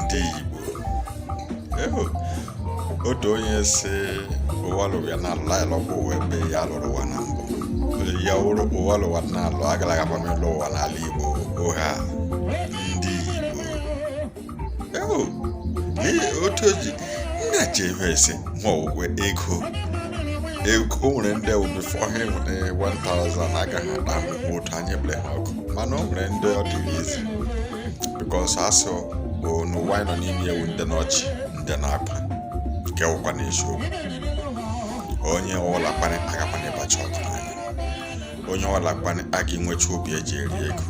ndị Igbo otu onye si ụwa lụrụ ya n'alụ ya lọgwụ ụwa ebe ya lụrụ ụwa na mbụ ya wụrụ ụwa lụwa n'alụ agara agaba melụ ụwa n'ala Igbo ụgha ndị Igbo otu oji nnachi ihe esi nwa owuwe ego nwere ndị bifo ha nwere 1000 agaghị akpa mgbe otu anyị kpere ha ọkụ mana o nwere ndị ọ dịrị izi because asị bụ n'ụwa anyị nọ n'ime ewu ndị n'ọchị ndị na-akpa nke wụkwa n'eziokwu onye ọla kpanị agakwana ịbacha ọgaranya onye ọla kpanị aga inwecha obi eji eri ego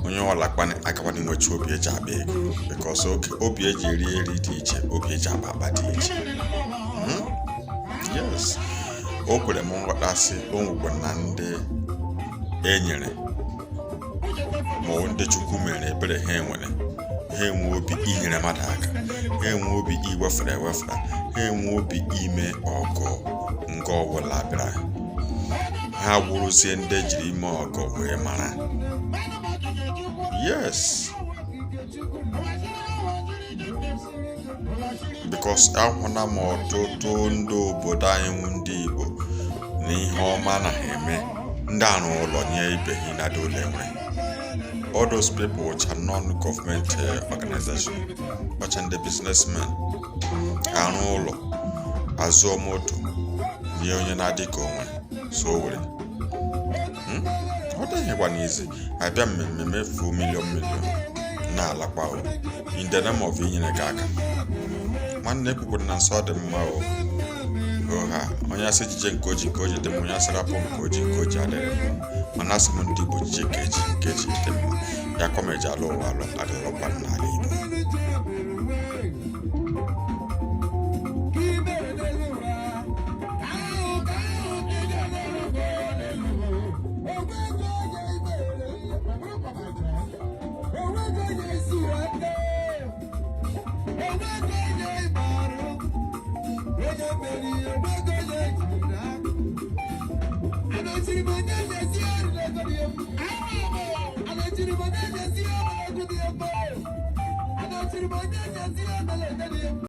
onye ọla kpanị agakwana inwecha obi eji akpa ego because obi eji eri dị iche obi eji akpa dị iche yes o kwere m nghọtasị o nwekwa na ndị enyere ma ndị Chukwu mere ebere ha enwe obi inyere mmadụ aka ha enwe obi iwefere ha enwe obi ime ọgọ nke ọbụla bịara ha gwụrụzie ndị jiri ime ọgọ wee mara yes because ahụna m ọtụtụ ndị obodo anyị ndị Igbo na ihe ọma na ha eme ndị arụ ụlọ nye ibe ha na dole nwere all those people which are non-government organization which are the businessmen arụ ụlọ azụọ moto nye onye na-adị ka onwe so were ọ dịghịkwa n'izi abịa mmemme mefu milion na-alakwa in the name of inyere gị aka nwanne ekwukwere na nsọ dị mma ha onye asị ejije nke oji dị mma onye asịrị apụ nke oji adịrị mma mana asị m ndị Igbo jije nke eji dị mma ya kọmeji alụ ụwa alụ adịrọkwa n'ala Igbo